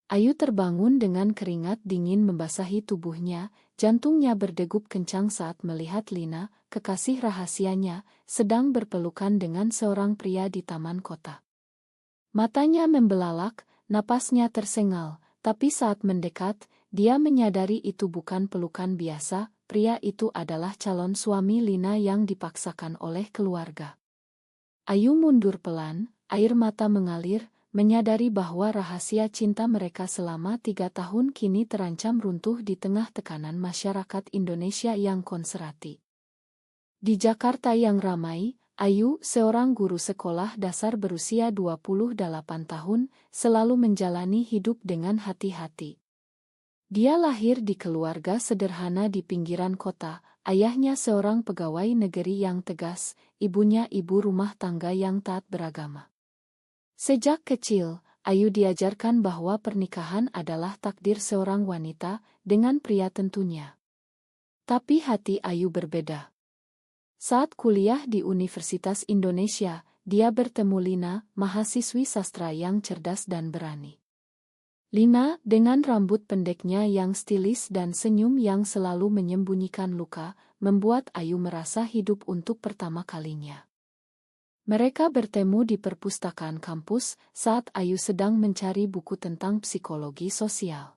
Ayu terbangun dengan keringat dingin membasahi tubuhnya, jantungnya berdegup kencang saat melihat Lina, kekasih rahasianya, sedang berpelukan dengan seorang pria di taman kota. Matanya membelalak, napasnya tersengal, tapi saat mendekat, dia menyadari itu bukan pelukan biasa, pria itu adalah calon suami Lina yang dipaksakan oleh keluarga. Ayu mundur pelan, air mata mengalir, menyadari bahwa rahasia cinta mereka selama 3 tahun kini terancam runtuh di tengah tekanan masyarakat Indonesia yang konservatif. Di Jakarta yang ramai, Ayu, seorang guru sekolah dasar berusia 28 tahun, selalu menjalani hidup dengan hati-hati. Dia lahir di keluarga sederhana di pinggiran kota, ayahnya seorang pegawai negeri yang tegas, ibunya ibu rumah tangga yang taat beragama. Sejak kecil, Ayu diajarkan bahwa pernikahan adalah takdir seorang wanita, dengan pria tentunya. Tapi hati Ayu berbeda. Saat kuliah di Universitas Indonesia, dia bertemu Lina, mahasiswi sastra yang cerdas dan berani. Lina, dengan rambut pendeknya yang stilis dan senyum yang selalu menyembunyikan luka, membuat Ayu merasa hidup untuk pertama kalinya. Mereka bertemu di perpustakaan kampus saat Ayu sedang mencari buku tentang psikologi sosial.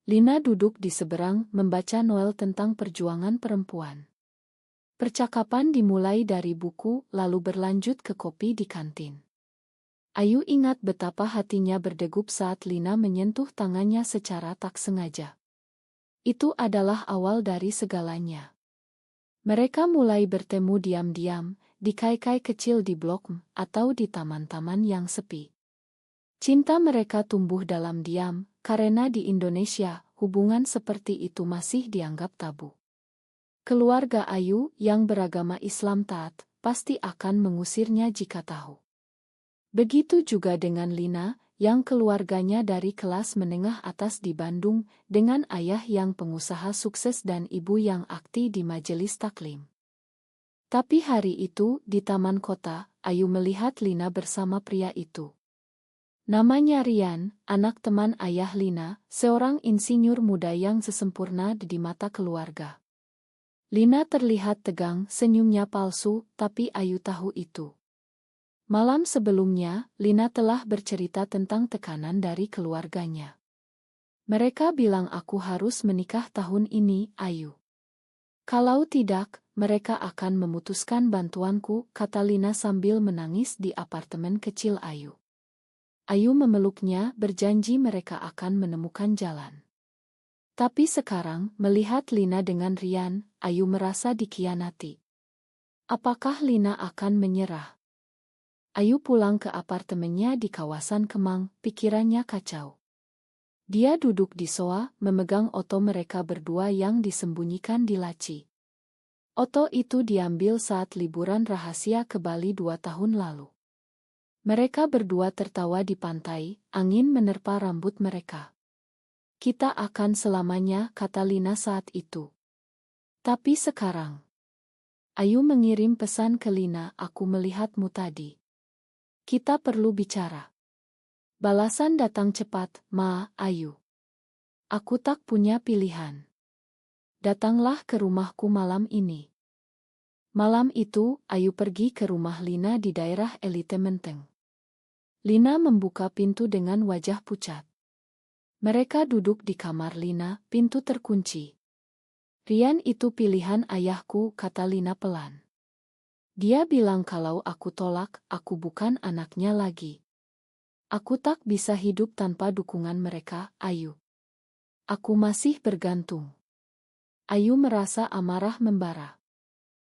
Lina duduk di seberang membaca novel tentang perjuangan perempuan. Percakapan dimulai dari buku lalu berlanjut ke kopi di kantin. Ayu ingat betapa hatinya berdegup saat Lina menyentuh tangannya secara tak sengaja. Itu adalah awal dari segalanya. Mereka mulai bertemu diam-diam, di kai-kai kecil di blok M, atau di taman-taman yang sepi. Cinta mereka tumbuh dalam diam, karena di Indonesia, hubungan seperti itu masih dianggap tabu. Keluarga Ayu, yang beragama Islam taat, pasti akan mengusirnya jika tahu. Begitu juga dengan Lina, yang keluarganya dari kelas menengah atas di Bandung, dengan ayah yang pengusaha sukses dan ibu yang aktif di majelis taklim. Tapi hari itu, di taman kota, Ayu melihat Lina bersama pria itu. Namanya Rian, anak teman ayah Lina, seorang insinyur muda yang sesempurna di mata keluarga. Lina terlihat tegang, senyumnya palsu, tapi Ayu tahu itu. Malam sebelumnya, Lina telah bercerita tentang tekanan dari keluarganya. Mereka bilang aku harus menikah tahun ini, Ayu. Kalau tidak, mereka akan memutuskan bantuanku, kata Lina sambil menangis di apartemen kecil Ayu. Ayu memeluknya, berjanji mereka akan menemukan jalan. Tapi sekarang, melihat Lina dengan Rian, Ayu merasa dikhianati. Apakah Lina akan menyerah? Ayu pulang ke apartemennya di kawasan Kemang, pikirannya kacau. Dia duduk di sofa, memegang oto mereka berdua yang disembunyikan di laci. Oto itu diambil saat liburan rahasia ke Bali 2 tahun lalu. Mereka berdua tertawa di pantai, angin menerpa rambut mereka. Kita akan selamanya, kata Lina saat itu. Tapi sekarang, Ayu mengirim pesan ke Lina, aku melihatmu tadi. Kita perlu bicara. Balasan datang cepat, Ma, Ayu. Aku tak punya pilihan. Datanglah ke rumahku malam ini. Malam itu, Ayu pergi ke rumah Lina di daerah Elite Menteng. Lina membuka pintu dengan wajah pucat. Mereka duduk di kamar Lina, pintu terkunci. Rian itu pilihan ayahku, kata Lina pelan. Dia bilang kalau aku tolak, aku bukan anaknya lagi. Aku tak bisa hidup tanpa dukungan mereka, Ayu. Aku masih bergantung. Ayu merasa amarah membara.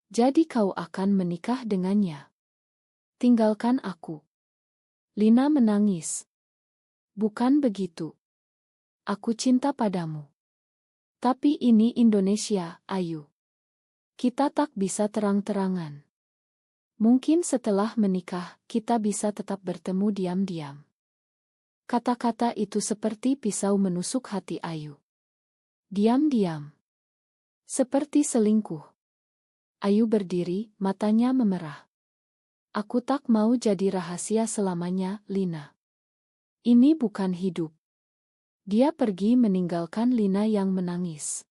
Jadi kau akan menikah dengannya? Tinggalkan aku. Lina menangis. Bukan begitu. Aku cinta padamu. Tapi ini Indonesia, Ayu. Kita tak bisa terang-terangan. Mungkin setelah menikah, kita bisa tetap bertemu diam-diam. Kata-kata itu seperti pisau menusuk hati Ayu. Diam-diam. Seperti selingkuh. Ayu berdiri, matanya memerah. Aku tak mau jadi rahasia selamanya, Lina. Ini bukan hidup. Dia pergi meninggalkan Lina yang menangis.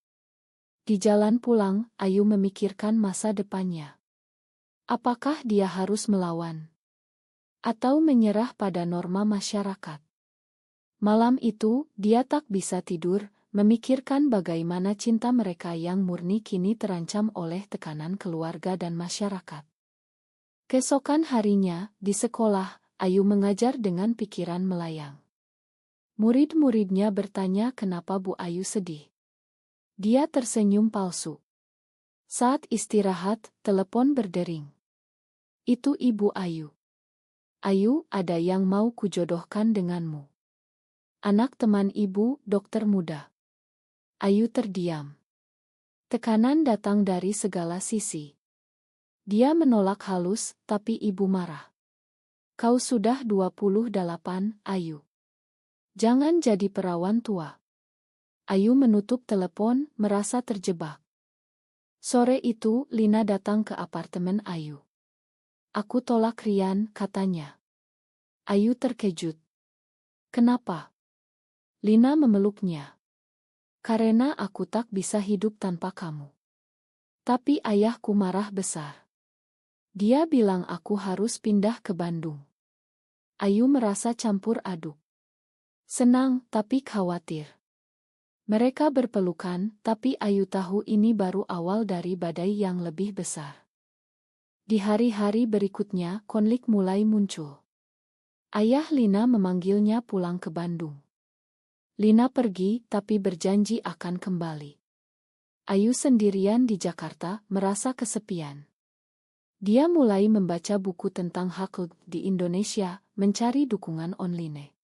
Di jalan pulang, Ayu memikirkan masa depannya. Apakah dia harus melawan? Atau menyerah pada norma masyarakat? Malam itu, dia tak bisa tidur, memikirkan bagaimana cinta mereka yang murni kini terancam oleh tekanan keluarga dan masyarakat. Keesokan harinya, di sekolah, Ayu mengajar dengan pikiran melayang. Murid-muridnya bertanya kenapa Bu Ayu sedih. Dia tersenyum palsu. Saat istirahat, telepon berdering. Itu Ibu Ayu. Ayu, ada yang mau kujodohkan denganmu. Anak teman ibu, dokter muda. Ayu terdiam. Tekanan datang dari segala sisi. Dia menolak halus, tapi ibu marah. Kau sudah 28, Ayu. Jangan jadi perawan tua. Ayu menutup telepon, merasa terjebak. Sore itu, Lina datang ke apartemen Ayu. Aku tolak Rian, katanya. Ayu terkejut. Kenapa? Lina memeluknya. Karena aku tak bisa hidup tanpa kamu. Tapi ayahku marah besar. Dia bilang aku harus pindah ke Bandung. Ayu merasa campur aduk. Senang, tapi khawatir. Mereka berpelukan, tapi Ayu tahu ini baru awal dari badai yang lebih besar. Di hari-hari berikutnya, konflik mulai muncul. Ayah Lina memanggilnya pulang ke Bandung. Lina pergi, tapi berjanji akan kembali. Ayu sendirian di Jakarta, merasa kesepian. Dia mulai membaca buku tentang hak di Indonesia, mencari dukungan online.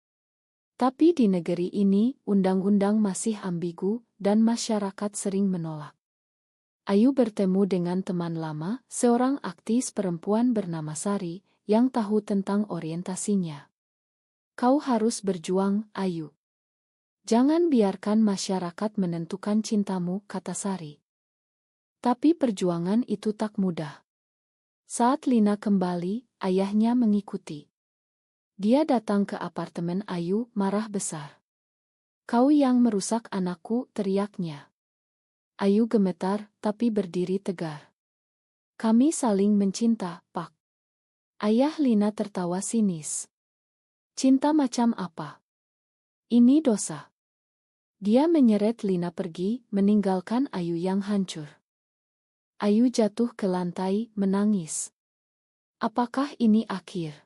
Tapi di negeri ini, undang-undang masih ambigu, dan masyarakat sering menolak. Ayu bertemu dengan teman lama, seorang aktivis perempuan bernama Sari, yang tahu tentang orientasinya. Kau harus berjuang, Ayu. Jangan biarkan masyarakat menentukan cintamu, kata Sari. Tapi perjuangan itu tak mudah. Saat Lina kembali, ayahnya mengikuti. Dia datang ke apartemen Ayu, marah besar. Kau yang merusak anakku, teriaknya. Ayu gemetar, tapi berdiri tegar. Kami saling mencinta, Pak. Ayah Lina tertawa sinis. Cinta macam apa? Ini dosa. Dia menyeret Lina pergi, meninggalkan Ayu yang hancur. Ayu jatuh ke lantai, menangis. Apakah ini akhir?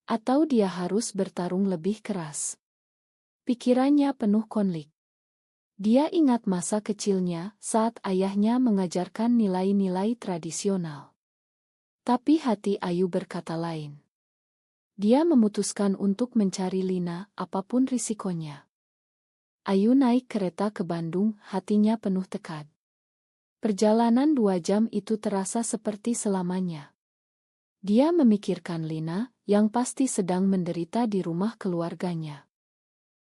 Atau dia harus bertarung lebih keras? Pikirannya penuh konflik. Dia ingat masa kecilnya saat ayahnya mengajarkan nilai-nilai tradisional. Tapi hati Ayu berkata lain. Dia memutuskan untuk mencari Lina, apapun risikonya. Ayu naik kereta ke Bandung, hatinya penuh tekad. Perjalanan 2 jam itu terasa seperti selamanya. Dia memikirkan Lina, yang pasti sedang menderita di rumah keluarganya.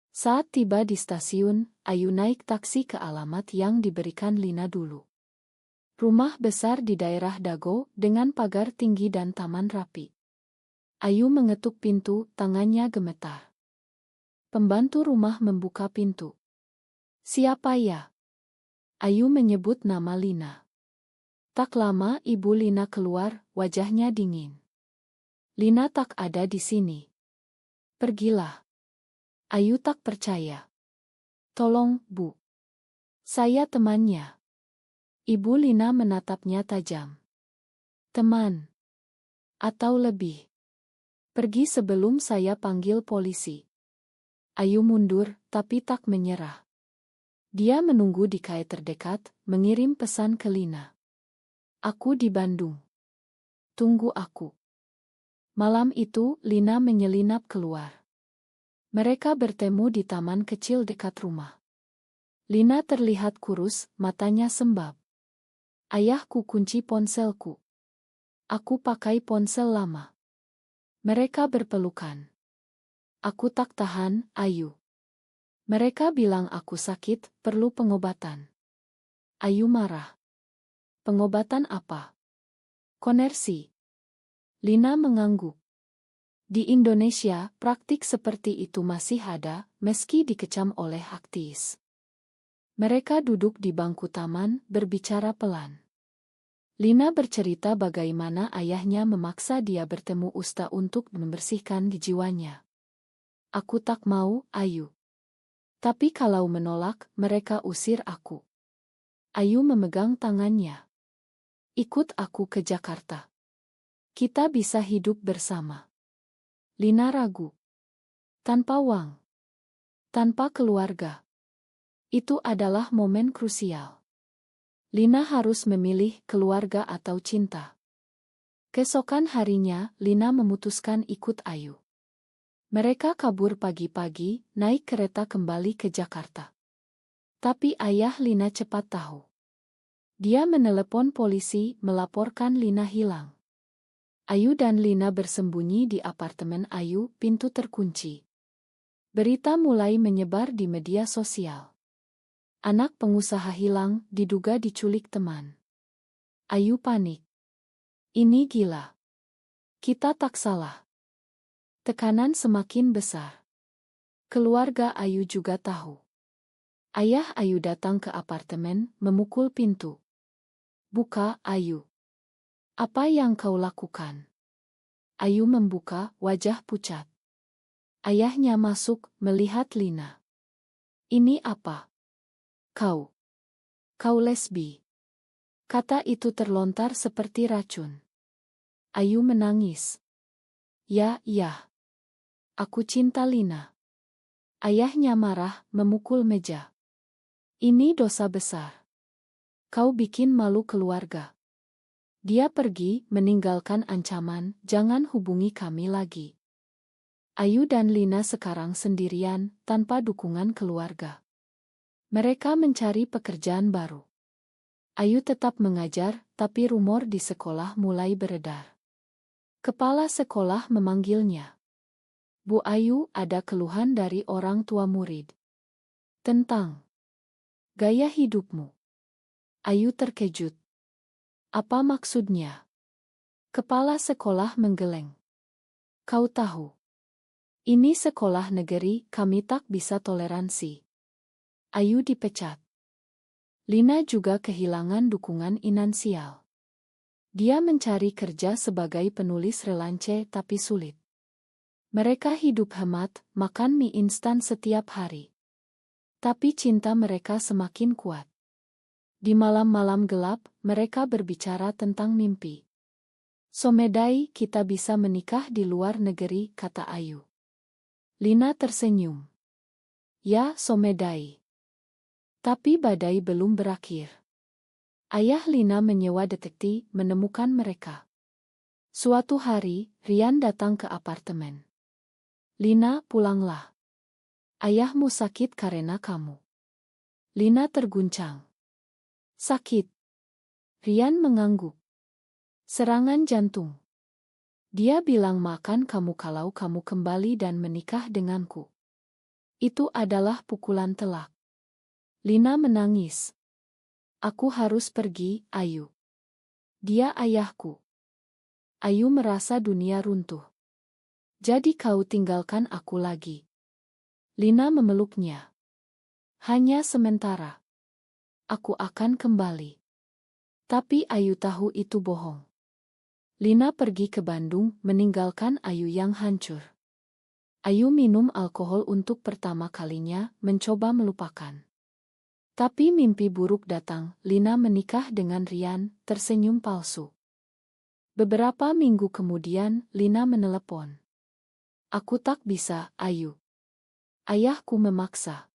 Saat tiba di stasiun, Ayu naik taksi ke alamat yang diberikan Lina dulu. Rumah besar di daerah Dago, dengan pagar tinggi dan taman rapi. Ayu mengetuk pintu, tangannya gemetar. Pembantu rumah membuka pintu. Siapa ya? Ayu menyebut nama Lina. Tak lama ibu Lina keluar, wajahnya dingin. Lina tak ada di sini. Pergilah. Ayu tak percaya. Tolong, Bu. Saya temannya. Ibu Lina menatapnya tajam. Teman. Atau lebih. Pergi sebelum saya panggil polisi. Ayu mundur, tapi tak menyerah. Dia menunggu di kai terdekat, mengirim pesan ke Lina. Aku di Bandung. Tunggu aku. Malam itu, Lina menyelinap keluar. Mereka bertemu di taman kecil dekat rumah. Lina terlihat kurus, matanya sembab. Ayahku kunci ponselku. Aku pakai ponsel lama. Mereka berpelukan. Aku tak tahan, Ayu. Mereka bilang aku sakit, perlu pengobatan. Ayu marah. Pengobatan apa? Konersi. Lina mengangguk. Di Indonesia, praktik seperti itu masih ada, meski dikecam oleh aktivis. Mereka duduk di bangku taman, berbicara pelan. Lina bercerita bagaimana ayahnya memaksa dia bertemu Usta untuk membersihkan jiwanya. Aku tak mau, Ayu. Tapi kalau menolak, mereka usir aku. Ayu memegang tangannya. Ikut aku ke Jakarta. Kita bisa hidup bersama. Lina ragu. Tanpa uang. Tanpa keluarga. Itu adalah momen krusial. Lina harus memilih keluarga atau cinta. Keesokan harinya, Lina memutuskan ikut Ayu. Mereka kabur pagi-pagi, naik kereta kembali ke Jakarta. Tapi ayah Lina cepat tahu. Dia menelepon polisi, melaporkan Lina hilang. Ayu dan Lina bersembunyi di apartemen Ayu, pintu terkunci. Berita mulai menyebar di media sosial. Anak pengusaha hilang, diduga diculik teman. Ayu panik. Ini gila. Kita tak salah. Tekanan semakin besar. Keluarga Ayu juga tahu. Ayah Ayu datang ke apartemen, memukul pintu. Buka, Ayu. Apa yang kau lakukan? Ayu membuka, wajah pucat. Ayahnya masuk, melihat Lina. Ini apa? Kau lesbi. Kata itu terlontar seperti racun. Ayu menangis. Ya. Aku cinta Lina. Ayahnya marah, memukul meja. Ini dosa besar. Kau bikin malu keluarga. Dia pergi, meninggalkan ancaman, jangan hubungi kami lagi. Ayu dan Lina sekarang sendirian, tanpa dukungan keluarga. Mereka mencari pekerjaan baru. Ayu tetap mengajar, tapi rumor di sekolah mulai beredar. Kepala sekolah memanggilnya. Bu Ayu, ada keluhan dari orang tua murid. Tentang gaya hidupmu. Ayu terkejut. Apa maksudnya? Kepala sekolah menggeleng. Kau tahu. Ini sekolah negeri, kami tak bisa toleransi. Ayu dipecat. Lina juga kehilangan dukungan finansial. Dia mencari kerja sebagai penulis relance tapi sulit. Mereka hidup hemat, makan mie instan setiap hari. Tapi cinta mereka semakin kuat. Di malam-malam gelap, mereka berbicara tentang mimpi. Somedai, kita bisa menikah di luar negeri, kata Ayu. Lina tersenyum. Ya, Somedai. Tapi badai belum berakhir. Ayah Lina menyewa detektif, menemukan mereka. Suatu hari, Rian datang ke apartemen. Lina, pulanglah. Ayahmu sakit karena kamu. Lina terguncang. Sakit. Rian mengangguk. Serangan jantung. Dia bilang makan kamu kalau kamu kembali dan menikah denganku. Itu adalah pukulan telak. Lina menangis. Aku harus pergi, Ayu. Dia ayahku. Ayu merasa dunia runtuh. Jadi kau tinggalkan aku lagi. Lina memeluknya. Hanya sementara. Aku akan kembali. Tapi Ayu tahu itu bohong. Lina pergi ke Bandung, meninggalkan Ayu yang hancur. Ayu minum alkohol untuk pertama kalinya, mencoba melupakan. Tapi mimpi buruk datang, Lina menikah dengan Rian, tersenyum palsu. Beberapa minggu kemudian, Lina menelepon. Aku tak bisa, Ayu. Ayahku memaksa.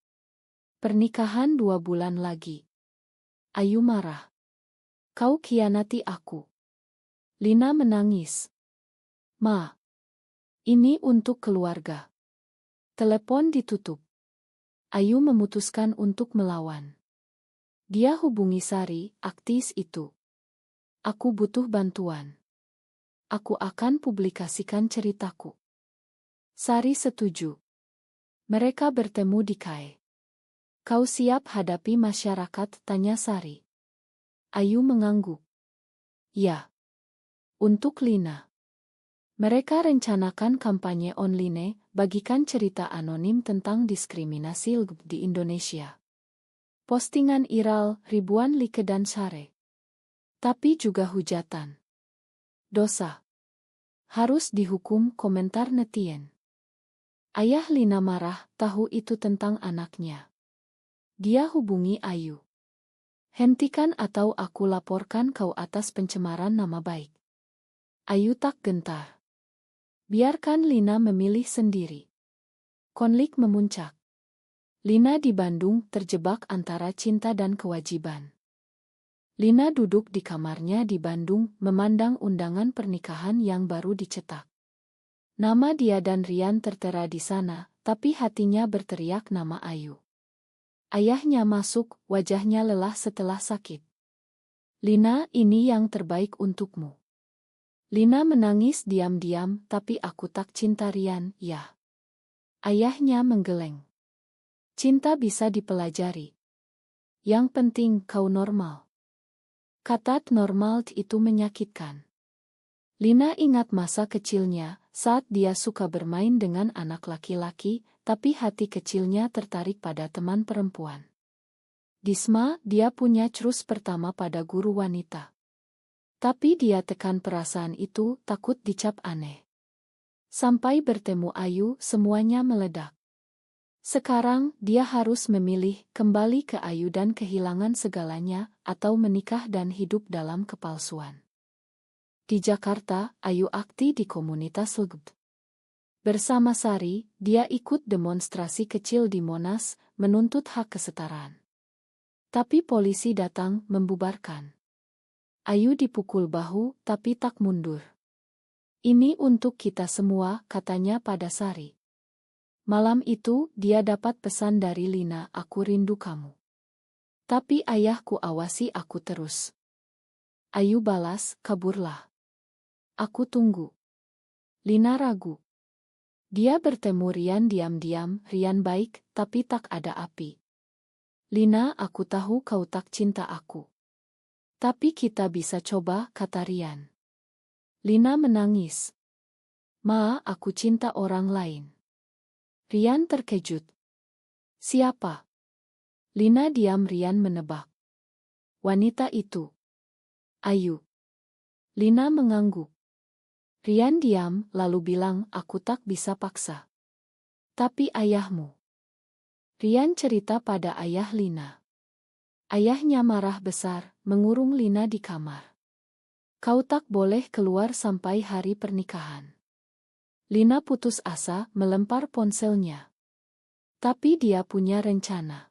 Pernikahan 2 bulan lagi. Ayu marah. Kau khianati aku. Lina menangis. Ma, ini untuk keluarga. Telepon ditutup. Ayu memutuskan untuk melawan. Dia hubungi Sari, aktivis itu. Aku butuh bantuan. Aku akan publikasikan ceritaku. Sari setuju. Mereka bertemu di KAI. Kau siap hadapi masyarakat, tanya Sari. Ayu mengangguk. Ya. Untuk Lina. Mereka rencanakan kampanye online, bagikan cerita anonim tentang diskriminasi LGBT di Indonesia. Postingan viral, ribuan like dan share. Tapi juga hujatan. Dosa. Harus dihukum, komentar netizen. Ayah Lina marah, tahu itu tentang anaknya. Dia hubungi Ayu. Hentikan atau aku laporkan kau atas pencemaran nama baik. Ayu tak gentar. Biarkan Lina memilih sendiri. Konflik memuncak. Lina di Bandung terjebak antara cinta dan kewajiban. Lina duduk di kamarnya di Bandung memandang undangan pernikahan yang baru dicetak. Nama dia dan Rian tertera di sana, tapi hatinya berteriak nama Ayu. Ayahnya masuk, wajahnya lelah setelah sakit. Lina, ini yang terbaik untukmu. Lina menangis diam-diam, tapi aku tak cinta Rian, ya. Ayahnya menggeleng. Cinta bisa dipelajari. Yang penting kau normal. Kata normal itu menyakitkan. Lina ingat masa kecilnya, saat dia suka bermain dengan anak laki-laki, tapi hati kecilnya tertarik pada teman perempuan. Di SMA, dia punya crush pertama pada guru wanita. Tapi dia tekan perasaan itu, takut dicap aneh. Sampai bertemu Ayu, semuanya meledak. Sekarang, dia harus memilih kembali ke Ayu dan kehilangan segalanya, atau menikah dan hidup dalam kepalsuan. Di Jakarta, Ayu aktif di komunitas LGBT. Bersama Sari, dia ikut demonstrasi kecil di Monas, menuntut hak kesetaraan. Tapi polisi datang, membubarkan. Ayu dipukul bahu, tapi tak mundur. Ini untuk kita semua, katanya pada Sari. Malam itu, dia dapat pesan dari Lina, aku rindu kamu. Tapi ayahku awasi aku terus. Ayu balas, kaburlah. Aku tunggu. Lina ragu. Dia bertemu Rian diam-diam, Rian baik, tapi tak ada api. Lina, aku tahu kau tak cinta aku. Tapi kita bisa coba, kata Rian. Lina menangis. Ma, aku cinta orang lain. Rian terkejut. Siapa? Lina diam, Rian menebak. Wanita itu. Ayu. Lina mengangguk. Rian diam, lalu bilang, aku tak bisa paksa. Tapi ayahmu. Rian cerita pada ayah Lina. Ayahnya marah besar, mengurung Lina di kamar. Kau tak boleh keluar sampai hari pernikahan. Lina putus asa, melempar ponselnya. Tapi dia punya rencana.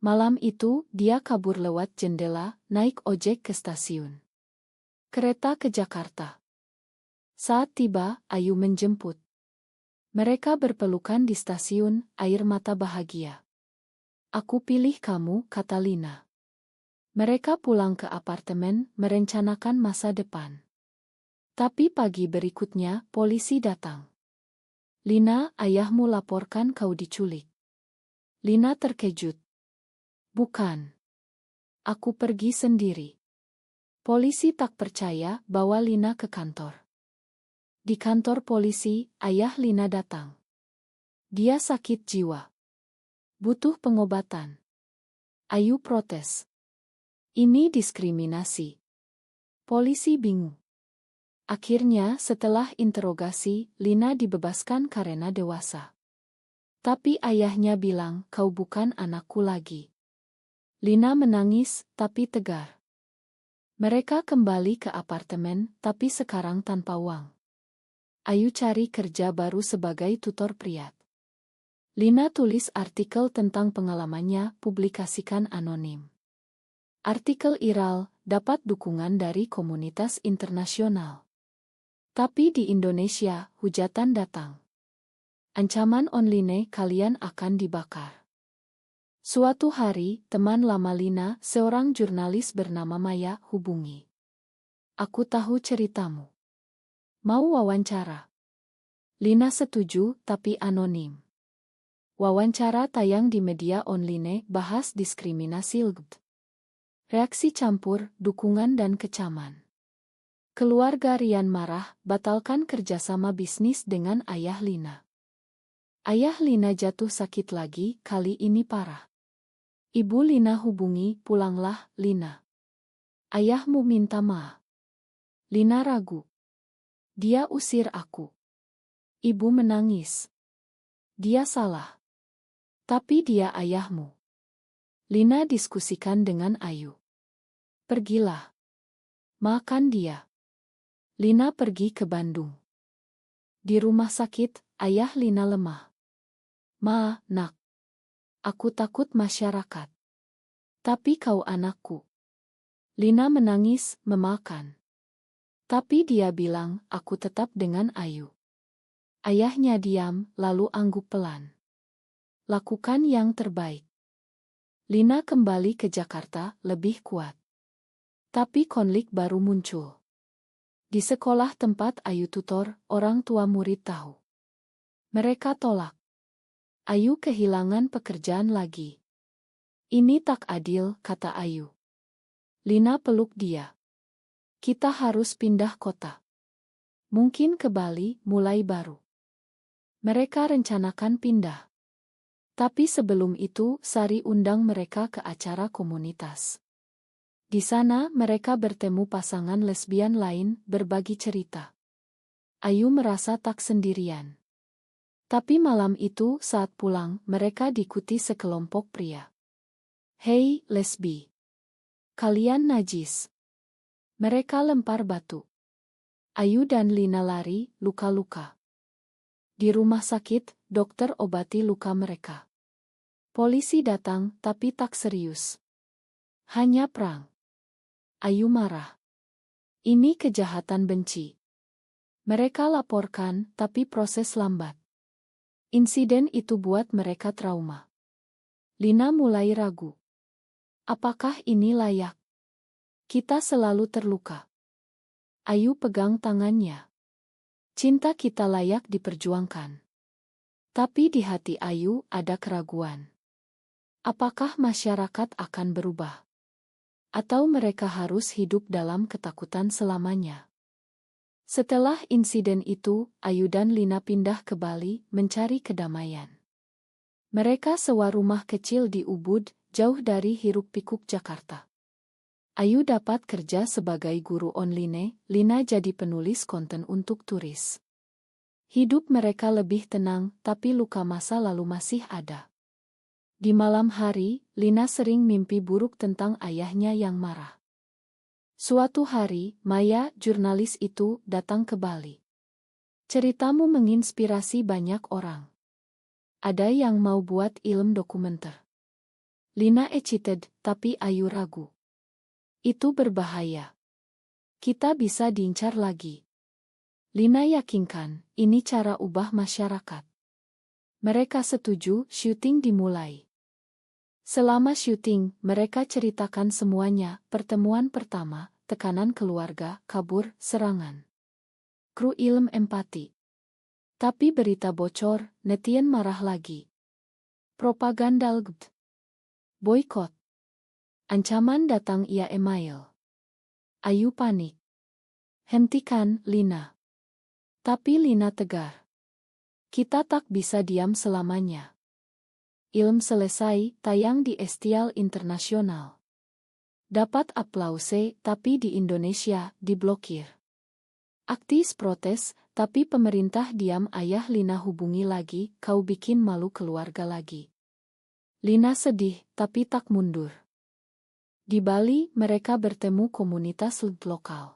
Malam itu, dia kabur lewat jendela, naik ojek ke stasiun. Kereta ke Jakarta. Saat tiba, Ayu menjemput. Mereka berpelukan di stasiun, air mata bahagia. Aku pilih kamu, kata Lina. Mereka pulang ke apartemen, merencanakan masa depan. Tapi pagi berikutnya, polisi datang. Lina, ayahmu laporkan kau diculik. Lina terkejut. Bukan. Aku pergi sendiri. Polisi tak percaya, bawa Lina ke kantor. Di kantor polisi, ayah Lina datang. Dia sakit jiwa. Butuh pengobatan. Ayu protes. Ini diskriminasi. Polisi bingung. Akhirnya, setelah interogasi, Lina dibebaskan karena dewasa. Tapi ayahnya bilang, kau bukan anakku lagi. Lina menangis, tapi tegar. Mereka kembali ke apartemen, tapi sekarang tanpa uang. Ayu cari kerja baru sebagai tutor priat. Lina tulis artikel tentang pengalamannya, publikasikan anonim. Artikel viral, dapat dukungan dari komunitas internasional. Tapi di Indonesia, hujatan datang. Ancaman online, kalian akan dibakar. Suatu hari, teman lama Lina, seorang jurnalis bernama Maya, hubungi. Aku tahu ceritamu. Mau wawancara? Lina setuju, tapi anonim. Wawancara tayang di media online, bahas diskriminasi LGBT. Reaksi campur, dukungan dan kecaman. Keluarga Rian marah, batalkan kerjasama bisnis dengan ayah Lina. Ayah Lina jatuh sakit lagi, kali ini parah. Ibu Lina hubungi, pulanglah, Lina. Ayahmu minta maaf. Lina ragu. Dia usir aku. Ibu menangis. Dia salah. Tapi dia ayahmu. Lina diskusikan dengan Ayu. Pergilah. Makan dia. Lina pergi ke Bandung. Di rumah sakit, ayah Lina lemah. Ma, nak. Aku takut masyarakat. Tapi kau anakku. Lina menangis, memakan. Tapi dia bilang, aku tetap dengan Ayu. Ayahnya diam, lalu angguk pelan. Lakukan yang terbaik. Lina kembali ke Jakarta, lebih kuat. Tapi konflik baru muncul. Di sekolah tempat Ayu tutor, orang tua murid tahu. Mereka tolak. Ayu kehilangan pekerjaan lagi. Ini tak adil, kata Ayu. Lina peluk dia. Kita harus pindah kota. Mungkin ke Bali, mulai baru. Mereka rencanakan pindah. Tapi sebelum itu, Sari undang mereka ke acara komunitas. Di sana mereka bertemu pasangan lesbian lain, berbagi cerita. Ayu merasa tak sendirian. Tapi malam itu saat pulang, mereka diikuti sekelompok pria. Hei, lesbi. Kalian najis. Mereka lempar batu. Ayu dan Lina lari, luka-luka. Di rumah sakit, dokter obati luka mereka. Polisi datang, tapi tak serius. Hanya perang. Ayu marah. Ini kejahatan benci. Mereka laporkan, tapi proses lambat. Insiden itu buat mereka trauma. Lina mulai ragu. Apakah ini layak? Kita selalu terluka. Ayu pegang tangannya. Cinta kita layak diperjuangkan. Tapi di hati Ayu ada keraguan. Apakah masyarakat akan berubah? Atau mereka harus hidup dalam ketakutan selamanya? Setelah insiden itu, Ayu dan Lina pindah ke Bali mencari kedamaian. Mereka sewa rumah kecil di Ubud, jauh dari hiruk-pikuk Jakarta. Ayu dapat kerja sebagai guru online, Lina jadi penulis konten untuk turis. Hidup mereka lebih tenang, tapi luka masa lalu masih ada. Di malam hari, Lina sering mimpi buruk tentang ayahnya yang marah. Suatu hari, Maya, jurnalis itu, datang ke Bali. Ceritamu menginspirasi banyak orang. Ada yang mau buat film dokumenter. Lina excited, tapi Ayu ragu. Itu berbahaya. Kita bisa diincar lagi. Lina yakinkan, ini cara ubah masyarakat. Mereka setuju, syuting dimulai. Selama syuting, mereka ceritakan semuanya, pertemuan pertama, tekanan keluarga, kabur, serangan. Kru ilm empati. Tapi berita bocor, netizen marah lagi. Propaganda LGBT. Boykot. Ancaman datang ia email. Ayu panik. Hentikan, Lina. Tapi Lina tegar. Kita tak bisa diam selamanya. Ilm selesai, tayang di Estial Internasional. Dapat aplause, tapi di Indonesia, diblokir. Aktis protes, tapi pemerintah diam. Ayah Lina hubungi lagi, kau bikin malu keluarga lagi. Lina sedih, tapi tak mundur. Di Bali, mereka bertemu komunitas lokal.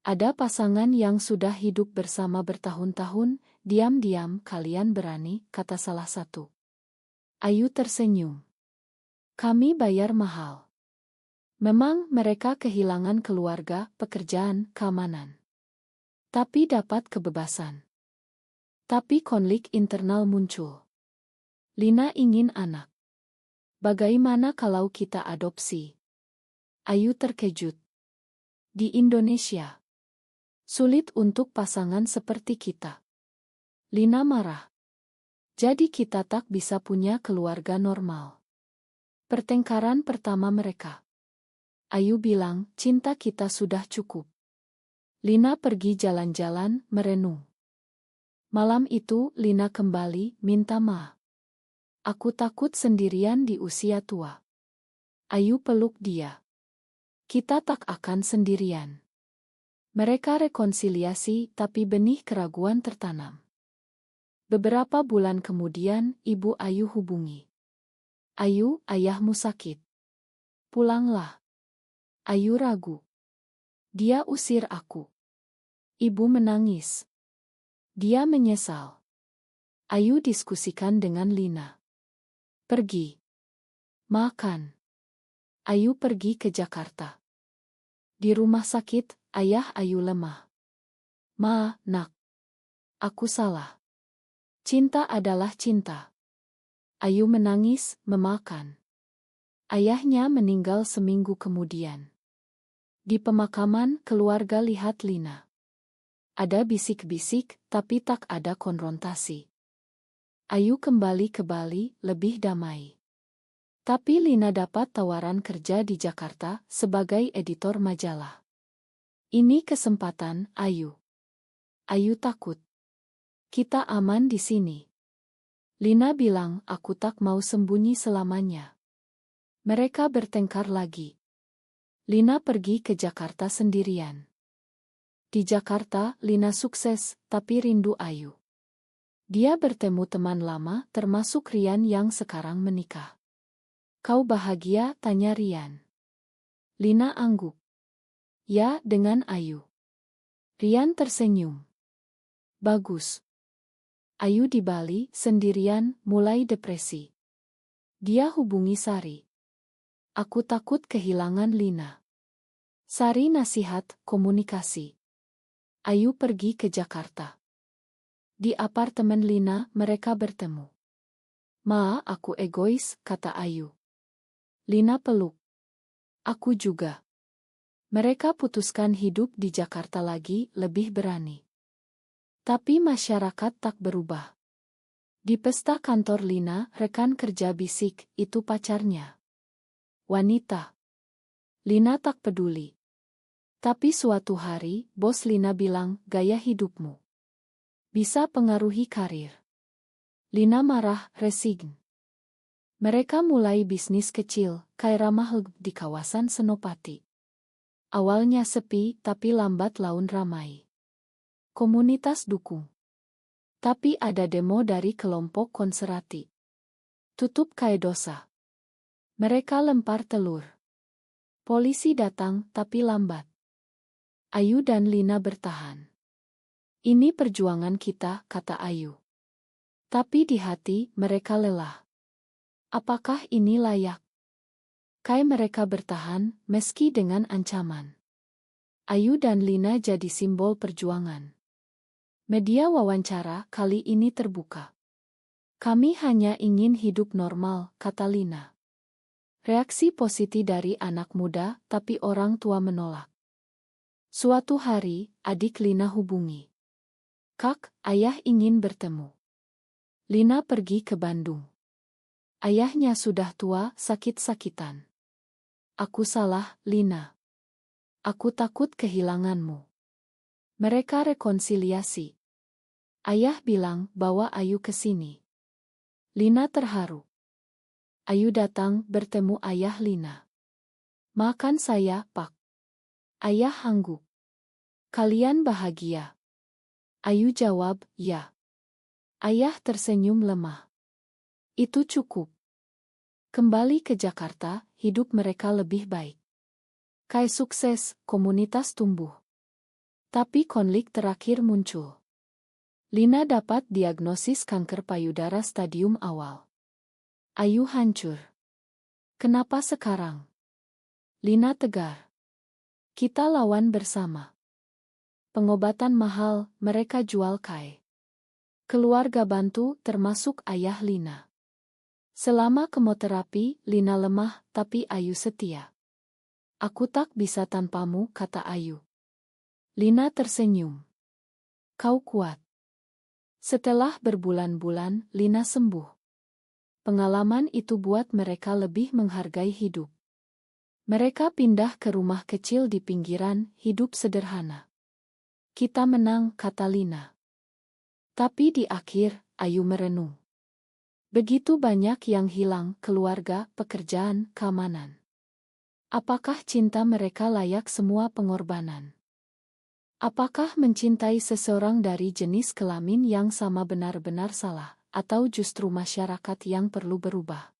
Ada pasangan yang sudah hidup bersama bertahun-tahun, diam-diam kalian berani, kata salah satu. Ayu tersenyum. Kami bayar mahal. Memang mereka kehilangan keluarga, pekerjaan, keamanan. Tapi dapat kebebasan. Tapi konflik internal muncul. Lina ingin anak. Bagaimana kalau kita adopsi? Ayu terkejut. Di Indonesia. Sulit untuk pasangan seperti kita. Lina marah. Jadi kita tak bisa punya keluarga normal. Pertengkaran pertama mereka. Ayu bilang, cinta kita sudah cukup. Lina pergi jalan-jalan, merenung. Malam itu, Lina kembali, minta maaf. Aku takut sendirian di usia tua. Ayu peluk dia. Kita tak akan sendirian. Mereka rekonsiliasi, tapi benih keraguan tertanam. Beberapa bulan kemudian, Ibu Ayu hubungi. Ayu, ayahmu sakit. Pulanglah. Ayu ragu. Dia usir aku. Ibu menangis. Dia menyesal. Ayu diskusikan dengan Lina. Pergi. Makan. Ayu pergi ke Jakarta. Di rumah sakit, ayah Ayu lemah. Ma, nak. Aku salah. Cinta adalah cinta. Ayu menangis, memakan. Ayahnya meninggal seminggu kemudian. Di pemakaman, keluarga lihat Lina. Ada bisik-bisik, tapi tak ada konfrontasi. Ayu kembali ke Bali, lebih damai. Tapi Lina dapat tawaran kerja di Jakarta sebagai editor majalah. Ini kesempatan, Ayu. Ayu takut. Kita aman di sini. Lina bilang, aku tak mau sembunyi selamanya. Mereka bertengkar lagi. Lina pergi ke Jakarta sendirian. Di Jakarta, Lina sukses, tapi rindu Ayu. Dia bertemu teman lama, termasuk Rian yang sekarang menikah. Kau bahagia? Tanya Rian. Lina angguk. Ya, dengan Ayu. Rian tersenyum. Bagus. Ayu di Bali, sendirian, mulai depresi. Dia hubungi Sari. Aku takut kehilangan Lina. Sari nasihat, komunikasi. Ayu pergi ke Jakarta. Di apartemen Lina, mereka bertemu. Ma, aku egois, kata Ayu. Lina peluk. Aku juga. Mereka putuskan hidup di Jakarta lagi, lebih berani. Tapi masyarakat tak berubah. Di pesta kantor Lina, rekan kerja bisik, itu pacarnya. Wanita. Lina tak peduli. Tapi suatu hari, bos Lina bilang, gaya hidupmu bisa pengaruhi karir. Lina marah, resign. Mereka mulai bisnis kecil, kayak ramah di kawasan Senopati. Awalnya sepi, tapi lambat laun ramai. Komunitas dukung. Tapi ada demo dari kelompok konservatif. Tutup kayak dosa. Mereka lempar telur. Polisi datang, tapi lambat. Ayu dan Lina bertahan. Ini perjuangan kita, kata Ayu. Tapi di hati, mereka lelah. Apakah ini layak? Kayak mereka bertahan, meski dengan ancaman. Ayu dan Lina jadi simbol perjuangan. Media wawancara kali ini terbuka. Kami hanya ingin hidup normal, kata Lina. Reaksi positif dari anak muda, tapi orang tua menolak. Suatu hari, adik Lina hubungi. Kak, ayah ingin bertemu. Lina pergi ke Bandung. Ayahnya sudah tua, sakit-sakitan. Aku salah, Lina. Aku takut kehilanganmu. Mereka rekonsiliasi. Ayah bilang bawa Ayu ke sini. Lina terharu. Ayu datang bertemu ayah Lina. Makan saya, Pak. Ayah angguk. Kalian bahagia? Ayu jawab, ya. Ayah tersenyum lemah. Itu cukup. Kembali ke Jakarta, hidup mereka lebih baik. Kayak sukses, komunitas tumbuh. Tapi konflik terakhir muncul. Lina dapat diagnosis kanker payudara stadium awal. Ayu hancur. Kenapa sekarang? Lina tegar. Kita lawan bersama. Pengobatan mahal, mereka jual kai. Keluarga bantu, termasuk ayah Lina. Selama kemoterapi, Lina lemah, tapi Ayu setia. Aku tak bisa tanpamu, kata Ayu. Lina tersenyum. Kau kuat. Setelah berbulan-bulan, Lina sembuh. Pengalaman itu buat mereka lebih menghargai hidup. Mereka pindah ke rumah kecil di pinggiran, hidup sederhana. Kita menang, kata Lina. Tapi di akhir, Ayu merenung. Begitu banyak yang hilang, keluarga, pekerjaan, keamanan. Apakah cinta mereka layak semua pengorbanan? Apakah mencintai seseorang dari jenis kelamin yang sama benar-benar salah, atau justru masyarakat yang perlu berubah?